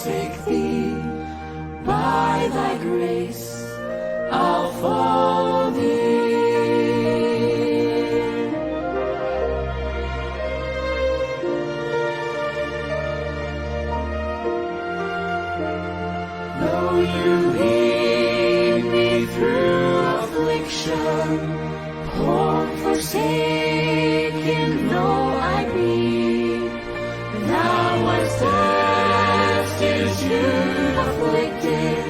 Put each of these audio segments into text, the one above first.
forsake thee. By thy grace I'll follow thee. Though you lead me through affliction, poor forsaken though I be, thou wast destitute, afflicted,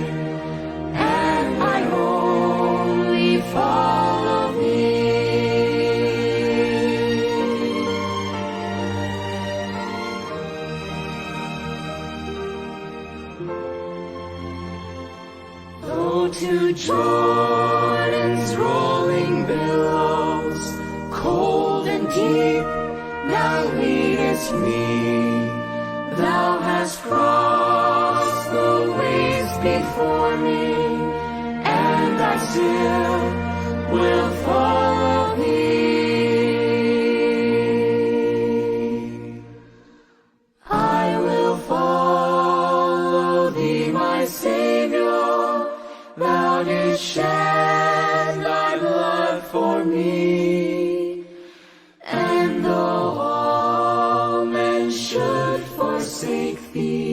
and I only follow thee. Though to Jordan's rolling billows, cold and deep, thou leadest me, thou hast crossed the waves before me, and I still will follow thee. I will follow thee, my Savior. Thou didst shed thy blood for me, and though all men should forsake thee,